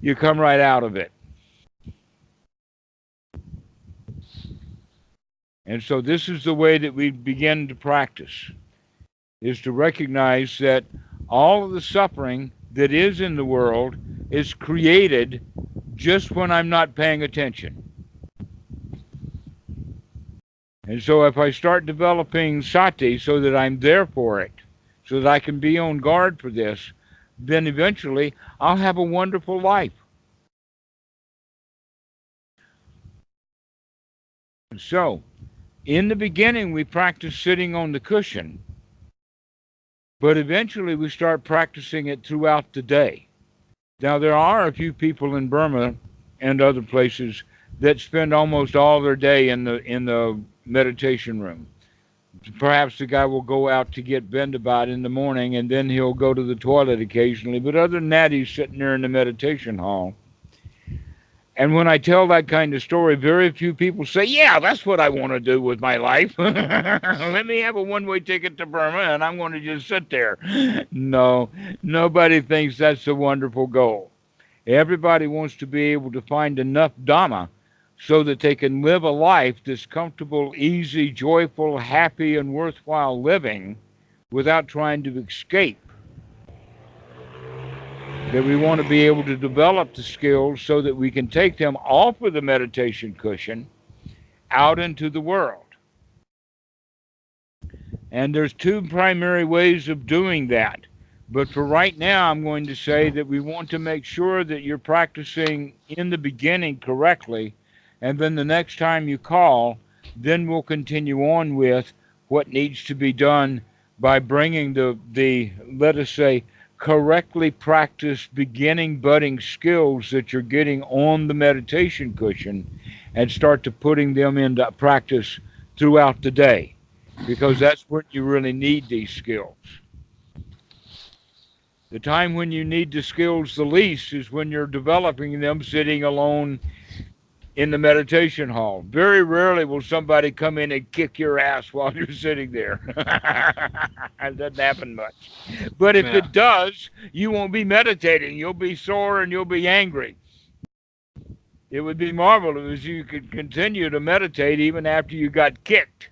you come right out of it. And so this is the way that we begin to practice, is to recognize that all of the suffering that is in the world is created just when I'm not paying attention. And so if I start developing sati so that I'm there for it, so that I can be on guard for this, then eventually I'll have a wonderful life. So, in the beginning we practice sitting on the cushion, but eventually we start practicing it throughout the day. Now there are a few people in Burma and other places that spend almost all their day in the meditation room. Perhaps the guy will go out to get bendabat in the morning, and then he'll go to the toilet occasionally, but other than that, he's sitting there in the meditation hall. And when I tell that kind of story, very few people say, yeah, that's what I want to do with my life. Let me have a one-way ticket to Burma, and I'm going to just sit there. No, nobody thinks that's a wonderful goal. Everybody wants to be able to find enough Dhamma so that they can live a life that's comfortable, easy, joyful, happy, and worthwhile living without trying to escape. That we want to be able to develop the skills so that we can take them off of the meditation cushion out into the world. And there's two primary ways of doing that. But for right now, I'm going to say that we want to make sure that you're practicing in the beginning correctly, and then the next time you call, then we'll continue on with what needs to be done by bringing the let us say, correctly practiced beginning budding skills that you're getting on the meditation cushion, and start to putting them into practice throughout the day, because that's when you really need these skills. The time when you need the skills the least is when you're developing them sitting alone in the meditation hall. Very rarely will somebody come in and kick your ass while you're sitting there. It doesn't happen much. But if it does, you won't be meditating. You'll be sore and you'll be angry. It would be marvelous if you could continue to meditate even after you got kicked.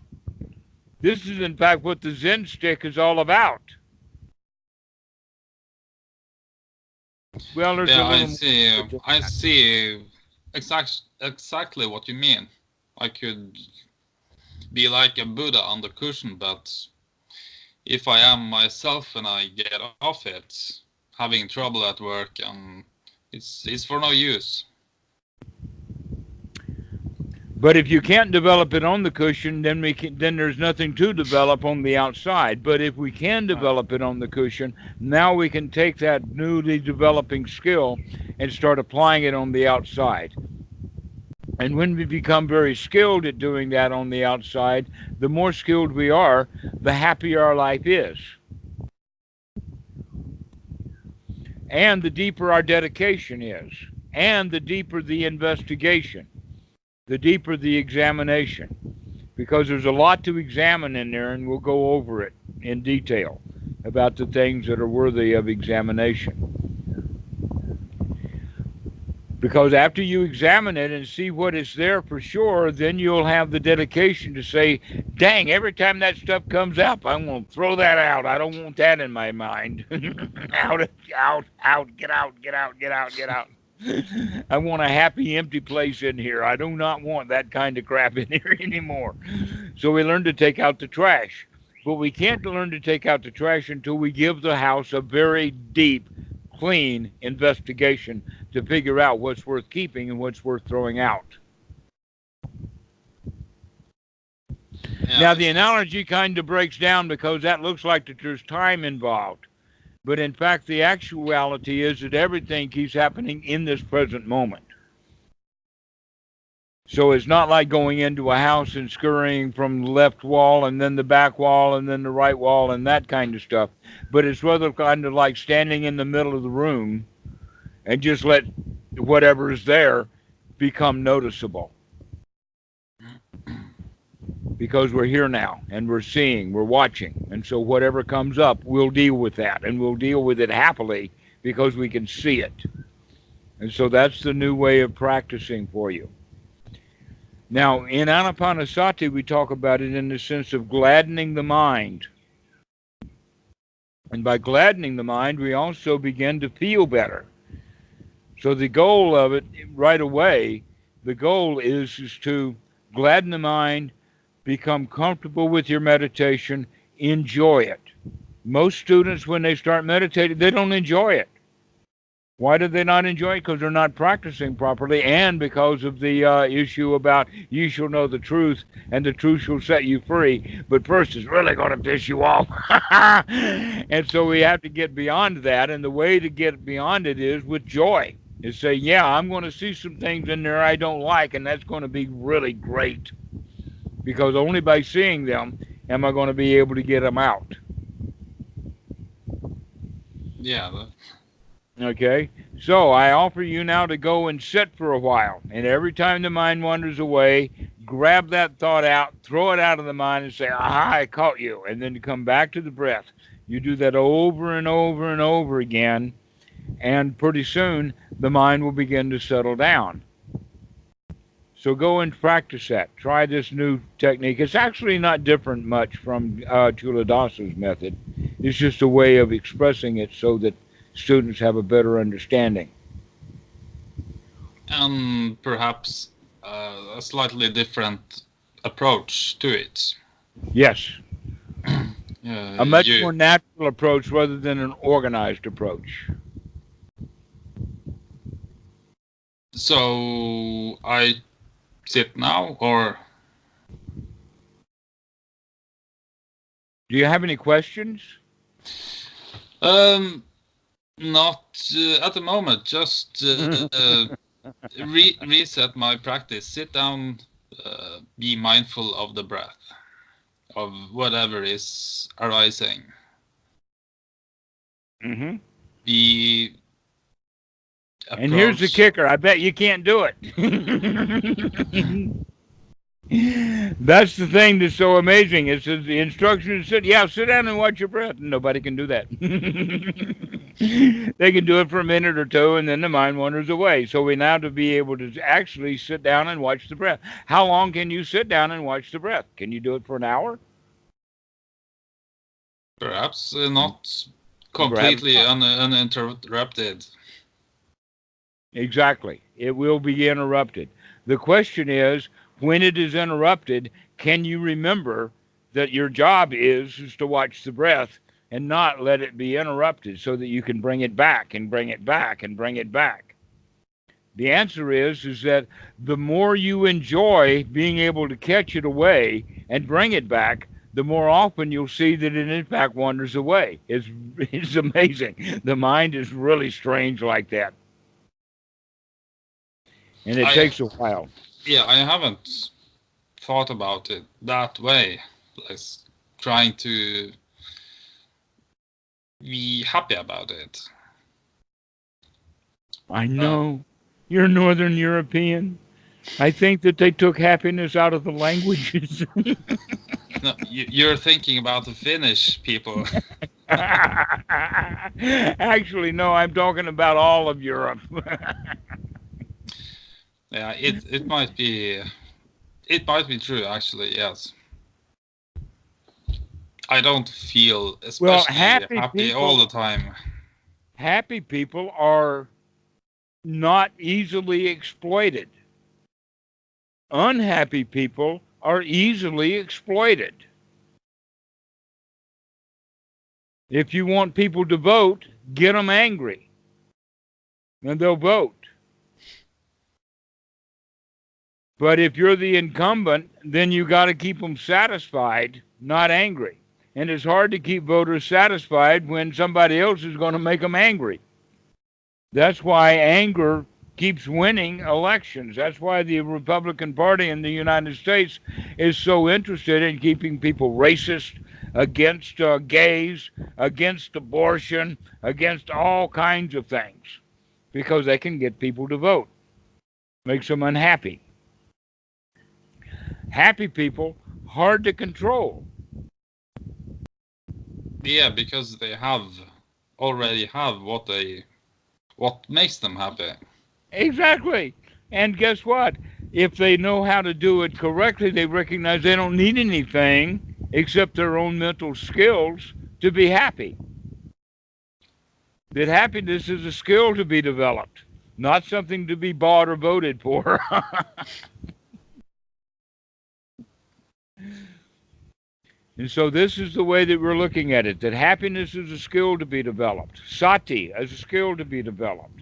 This is, in fact, what the Zen stick is all about. Well, there's Yeah, a little I see exactly what you mean. I could be like a Buddha on the cushion, but if I am myself and I get off it, having trouble at work, it's for no use. But if you can't develop it on the cushion, then there's nothing to develop on the outside. But if we can develop it on the cushion, now we can take that newly developing skill and start applying it on the outside. And when we become very skilled at doing that on the outside, the more skilled we are, the happier our life is. And the deeper our dedication is. And the deeper the investigation. The deeper the examination, because there's a lot to examine in there, and we'll go over it in detail about the things that are worthy of examination. Because after you examine it and see what is there for sure, then you'll have the dedication to say, dang, every time that stuff comes up, I'm going to throw that out. I don't want that in my mind. Out, get out. I want a happy, empty place in here. I do not want that kind of crap in here anymore. So we learn to take out the trash. But we can't learn to take out the trash until we give the house a very deep, clean investigation to figure out what's worth keeping and what's worth throwing out. Yeah. Now, the analogy kind of breaks down because that looks like that there's time involved. But in fact, the actuality is that everything keeps happening in this present moment. So it's not like going into a house and scurrying from the left wall and then the back wall and then the right wall and that kind of stuff. But it's rather kind of like standing in the middle of the room and just let whatever is there become noticeable. Because we're here now, and we're seeing, we're watching. And so whatever comes up, we'll deal with that. And we'll deal with it happily because we can see it. And so that's the new way of practicing for you. Now, in Anapanasati, we talk about it in the sense of gladdening the mind. And by gladdening the mind, we also begin to feel better. So the goal of it, right away, the goal is to gladden the mind, become comfortable with your meditation, enjoy it. Most students, when they start meditating, they don't enjoy it. Why do they not enjoy it? Because they're not practicing properly, and because of the issue about you shall know the truth, and the truth shall set you free. But first, it's really going to piss you off. And so we have to get beyond that, and the way to get beyond it is with joy. Is say, yeah, I'm going to see some things in there I don't like, and that's going to be really great. Because only by seeing them am I going to be able to get them out. Yeah. Okay? So I offer you now to go and sit for a while. And every time the mind wanders away, grab that thought out, throw it out of the mind and say, aha, I caught you. And then come back to the breath. You do that over and over and over again. And pretty soon, the mind will begin to settle down. So go and practice that. Try this new technique. It's actually not different much from Chuladasa's method. It's just a way of expressing it so that students have a better understanding. And perhaps a slightly different approach to it. Yes. A much more natural approach rather than an organized approach. So I sit now, or do you have any questions? Not at the moment. Just reset my practice. Sit down. Be mindful of the breath, of whatever is arising. Mm-hmm. And here's the kicker. I bet you can't do it. That's the thing that's so amazing. It says the instruction is sit down and watch your breath. Nobody can do that. They can do it for a minute or two, and then the mind wanders away. So we now to be able to actually sit down and watch the breath. How long can you sit down and watch the breath? Can you do it for an hour? Perhaps not completely uninterrupted. Exactly. It will be interrupted. The question is, when it is interrupted, can you remember that your job is to watch the breath and not let it be interrupted so that you can bring it back and bring it back and bring it back? The answer is that the more you enjoy being able to catch it away and bring it back, the more often you'll see that it in fact wanders away. It's amazing. The mind is really strange like that. And it takes a while. Yeah, I haven't thought about it that way. Like trying to be happy about it. I know. You're Northern European. I think that they took happiness out of the languages. No, you're thinking about the Finnish people. Actually, no, I'm talking about all of Europe. Yeah, it might be true actually. Yes, I don't feel especially happy all the time. Happy people are not easily exploited. Unhappy people are easily exploited. If you want people to vote, get them angry, and they'll vote. But if you're the incumbent, then you got to keep them satisfied, not angry. And it's hard to keep voters satisfied when somebody else is going to make them angry. That's why anger keeps winning elections. That's why the Republican Party in the United States is so interested in keeping people racist, against gays, against abortion, against all kinds of things, because they can get people to vote. Makes them unhappy. Happy people, hard to control. Yeah, because they already have what makes them happy. Exactly. And guess what? If they know how to do it correctly, they recognize they don't need anything except their own mental skills to be happy. That happiness is a skill to be developed, not something to be bought or voted for. And so this is the way that we're looking at it, that happiness is a skill to be developed. Sati is a skill to be developed.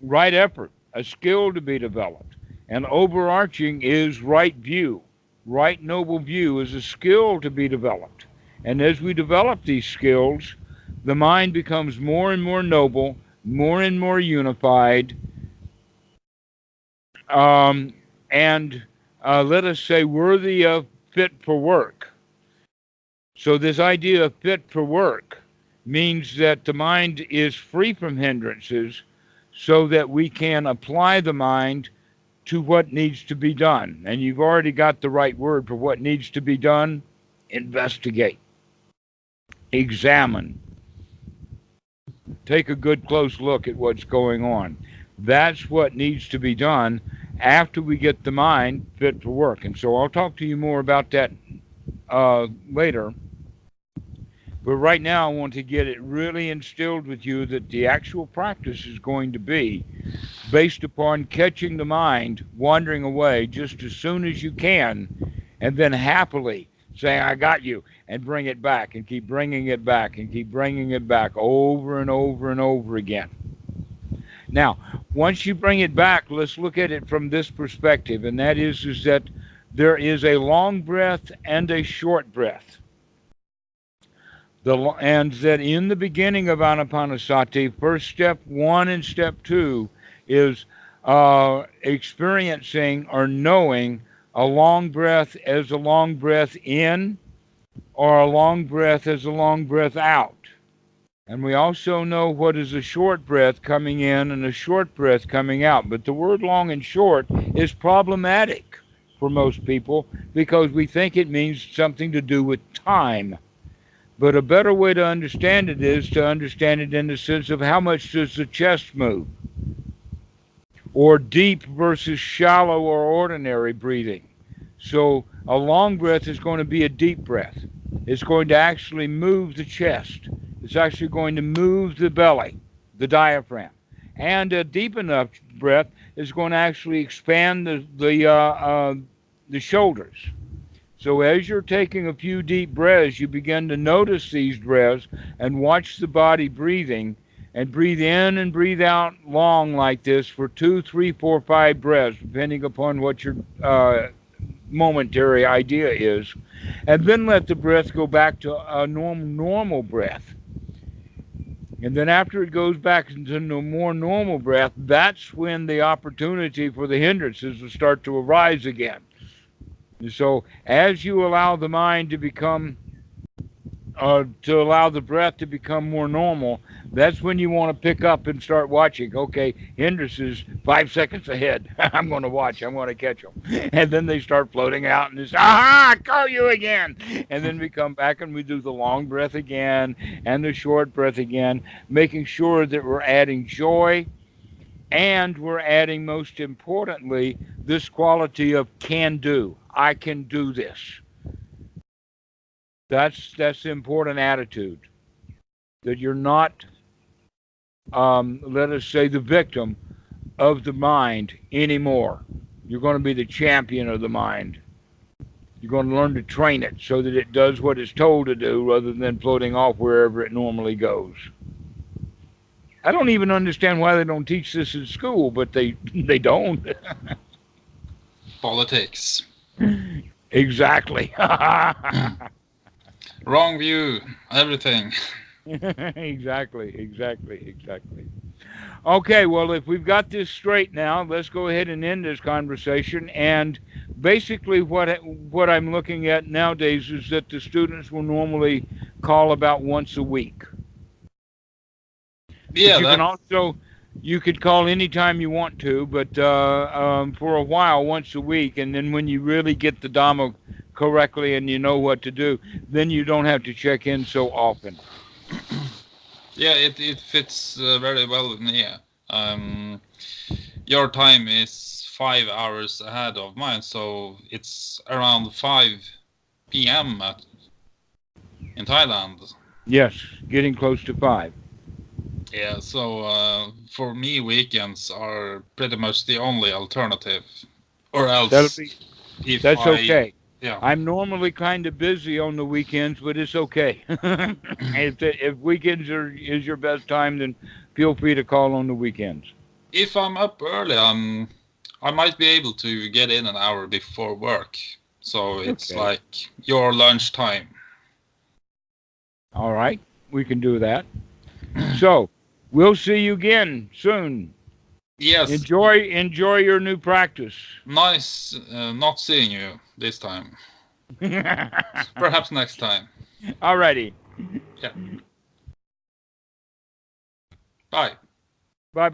Right effort, a skill to be developed. And overarching is right view. Right noble view is a skill to be developed. And as we develop these skills, the mind becomes more and more noble, more and more unified, and let us say worthy of fit for work. So this idea of fit for work means that the mind is free from hindrances so that we can apply the mind to what needs to be done. And you've already got the right word for what needs to be done. Investigate. Examine. Take a good close look at what's going on. That's what needs to be done after we get the mind fit for work. And so I'll talk to you more about that later. But right now I want to get it really instilled with you that the actual practice is going to be based upon catching the mind wandering away just as soon as you can, and then happily saying, I got you, and bring it back, and keep bringing it back, and keep bringing it back over and over and over again. Now, once you bring it back, let's look at it from this perspective, and that is that there is a long breath and a short breath. And that in the beginning of Anapanasati, first step 1 and step 2 is experiencing or knowing a long breath as a long breath in, or a long breath as a long breath out. And we also know what is a short breath coming in and a short breath coming out. But the word long and short is problematic for most people because we think it means something to do with time. But a better way to understand it is to understand it in the sense of how much does the chest move, or deep versus shallow or ordinary breathing. So a long breath is going to be a deep breath. It's going to actually move the chest. It's actually going to move the belly, the diaphragm. And a deep enough breath is going to actually expand the shoulders. So as you're taking a few deep breaths, you begin to notice these breaths and watch the body breathing, and breathe in and breathe out long like this for 2, 3, 4, 5 breaths, depending upon what your momentary idea is. And then let the breath go back to a normal breath. And then after it goes back into a more normal breath, that's when the opportunity for the hindrances will start to arise again. So as you allow the mind to become, to allow the breath to become more normal, that's when you want to pick up and start watching. Okay, hindrances 5 seconds ahead. I'm going to watch. I'm going to catch them. And then they start floating out, and it's, aha, I call you again. And then we come back and we do the long breath again and the short breath again, making sure that we're adding joy. And we're adding, most importantly, this quality of can do. I can do this. That's the important attitude. That you're not, let us say, the victim of the mind anymore. You're going to be the champion of the mind. You're going to learn to train it so that it does what it's told to do rather than floating off wherever it normally goes. I don't even understand why they don't teach this in school, but they don't. Politics. Exactly. Wrong view. Everything. Exactly. Okay, well, if we've got this straight now, let's go ahead and end this conversation. And basically what I'm looking at nowadays is that the students will normally call about once a week. Yeah, But you could call anytime you want to, but for a while, once a week, and then when you really get the Dhamma correctly and you know what to do, then you don't have to check in so often. Yeah, it fits very well with me. Your time is 5 hours ahead of mine, so it's around 5 p.m. in Thailand. Yes, getting close to 5. Yeah, so for me, weekends are pretty much the only alternative. Or else, That's okay. Yeah. I'm normally kind of busy on the weekends, but it's okay. If weekends is your best time, then feel free to call on the weekends. If I'm up early, I might be able to get in an hour before work. So it's Okay. like your lunch time. All right, we can do that. So we'll see you again soon. Yes. Enjoy your new practice. Nice not seeing you this time. Perhaps next time. All righty. Yeah. Bye. Bye-bye.